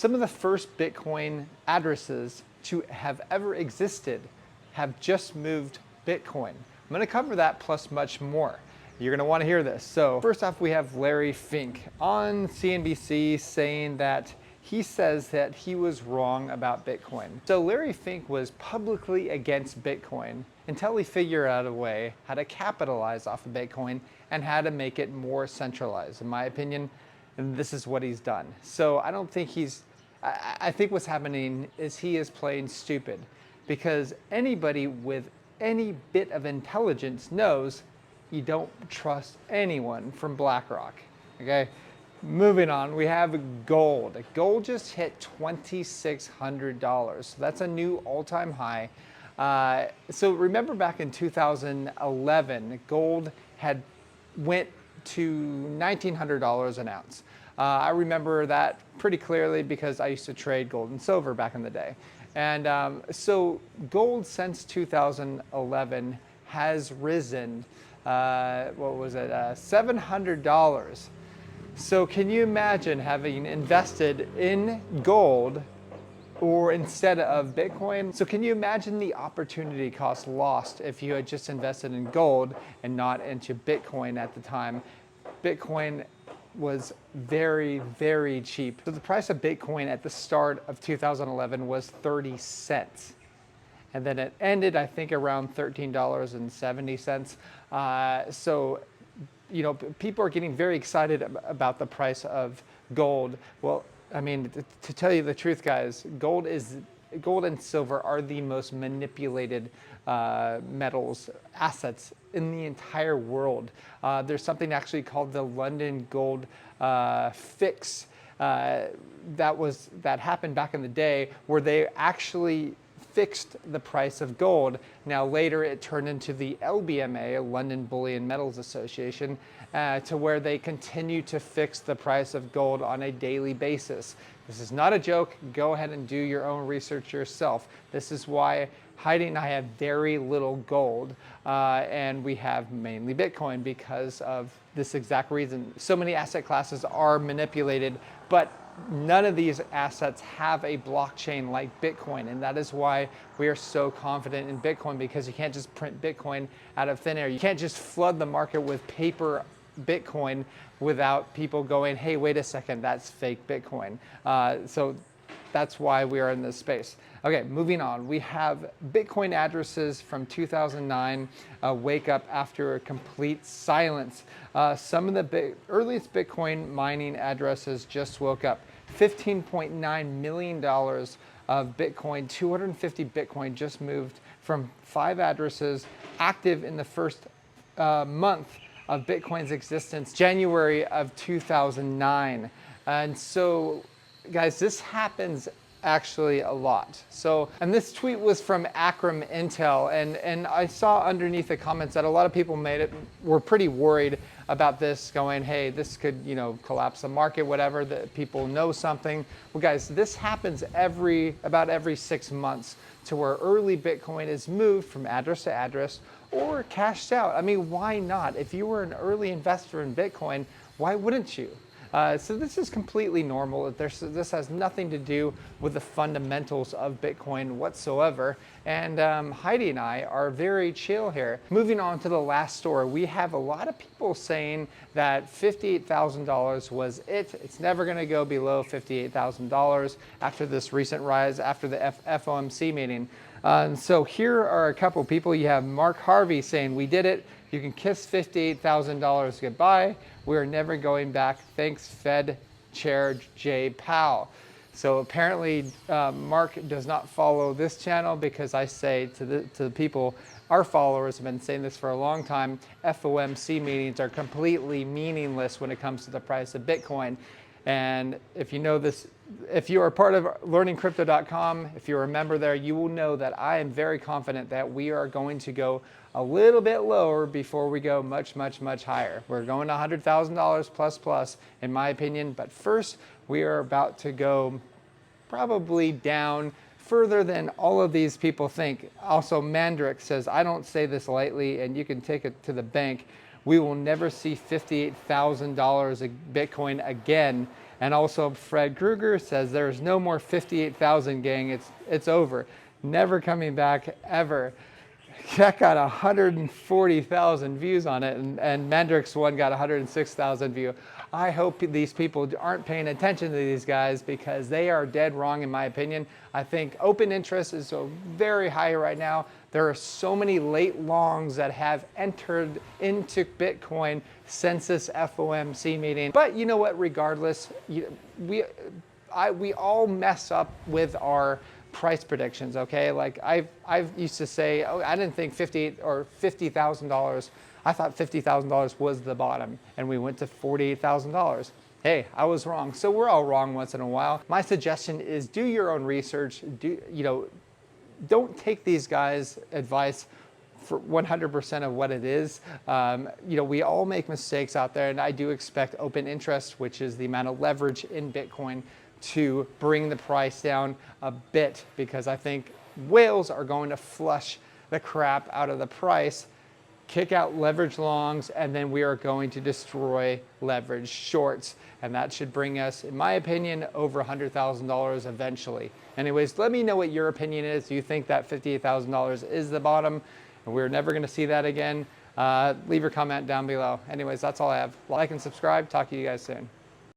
Some of the first Bitcoin addresses to have ever existed have just moved Bitcoin. I'm going to cover that plus much more. You're going to want to hear this. So first off, we have Larry Fink on CNBC saying that he says that he was wrong about Bitcoin. So Larry Fink was publicly against Bitcoin until he figured out a way how to capitalize off of Bitcoin and how to make it more centralized. In my opinion, and this is what he's done. So I don't think I think what's happening is he is playing stupid, because anybody with any bit of intelligence knows you don't trust anyone from BlackRock. Okay, moving on, we have gold. Gold just hit $2,600. So that's a new all-time high. So remember back in 2011, gold had went to $1,900 an ounce. I remember that pretty clearly because I used to trade gold and silver back in the day. And so gold since 2011 has risen, what was it, $700. So can you imagine having invested in gold or instead of Bitcoin? So can you imagine the opportunity cost lost if you had just invested in gold and not into Bitcoin at the time? Bitcoin was very, very cheap. So the price of Bitcoin at the start of 2011 was 30 cents. And then it ended, I think, around $13.70. So, you know, people are getting very excited about the price of gold. Well, I mean, to tell you the truth, guys, gold and silver are the most manipulated metals, assets in the entire world. There's something actually called the London Gold Fix that happened back in the day, where they actually fixed the price of gold. Now later it turned into the LBMA, London Bullion Metals Association, to where they continue to fix the price of gold on a daily basis. This is not a joke. Go ahead and do your own research yourself. This is why Heidi and I have very little gold, and we have mainly Bitcoin, because of this exact reason. So many asset classes are manipulated, but none of these assets have a blockchain like Bitcoin, and that is why we are so confident in Bitcoin, because you can't just print Bitcoin out of thin air. You can't just flood the market with paper Bitcoin without people going, hey, wait a second, that's fake Bitcoin. So that's why we are in this space. Okay, moving on. We have Bitcoin addresses from 2009 wake up after a complete silence. Some of the earliest Bitcoin mining addresses just woke up. $15.9 million of Bitcoin, 250 Bitcoin just moved from 5 addresses active in the first month of Bitcoin's existence, January of 2009. And so, guys, this happens actually a lot. So, and this tweet was from Akram Intel, and I saw underneath the comments that a lot of people were pretty worried about this, going, hey, this could, you know, collapse the market, whatever, that people know something. Well, guys, this happens about every 6 months, to where early Bitcoin is moved from address to address or cashed out. I mean, why not? If you were an early investor in Bitcoin, why wouldn't you? So this is completely normal. This has nothing to do with the fundamentals of Bitcoin whatsoever. And Heidi and I are very chill here. Moving on to the last story, we have a lot of people saying that $58,000 was it. It's never going to go below $58,000 after this recent rise, after the FOMC meeting. So here are a couple people. You have Mark Harvey saying, we did it. You can kiss $58,000 goodbye. We are never going back. Thanks, Fed Chair Jay Powell. So apparently Mark does not follow this channel, because I say to the people, our followers have been saying this for a long time, FOMC meetings are completely meaningless when it comes to the price of Bitcoin. And if you know this, if you are part of learningcrypto.com, if you're a member there, you will know that I am very confident that we are going to go a little bit lower before we go much, much, much higher. We're going to $100,000 plus, in my opinion. But first, we are about to go probably down further than all of these people think. Also, Mandrick says, I don't say this lightly, and you can take it to the bank. We will never see $58,000 a Bitcoin again. And also Fred Krueger says there's no more 58,000 gang. It's over. Never coming back ever. That got 140,000 views on it, and Mendrix one got 106,000 views. I hope these people aren't paying attention to these guys because they are dead wrong in my opinion. I think open interest is so very high right now. There are so many late longs that have entered into Bitcoin since this FOMC meeting. But you know what, regardless, we all mess up with our price predictions, okay? Like I've used to say, oh, I didn't think $50,000. I thought $50,000 was the bottom, and we went to $48,000. Hey, I was wrong. So we're all wrong once in a while. My suggestion is do your own research. Don't take these guys' advice for 100% of what it is. We all make mistakes out there, and I do expect open interest, which is the amount of leverage in Bitcoin, to bring the price down a bit, because I think whales are going to flush the crap out of the price, kick out leverage longs, and then we are going to destroy leverage shorts. And that should bring us, in my opinion, over $100,000 eventually. Anyways, let me know what your opinion is. Do you think that $58,000 is the bottom and we're never going to see that again? Leave your comment down below. Anyways, that's all I have. Like and subscribe. Talk to you guys soon.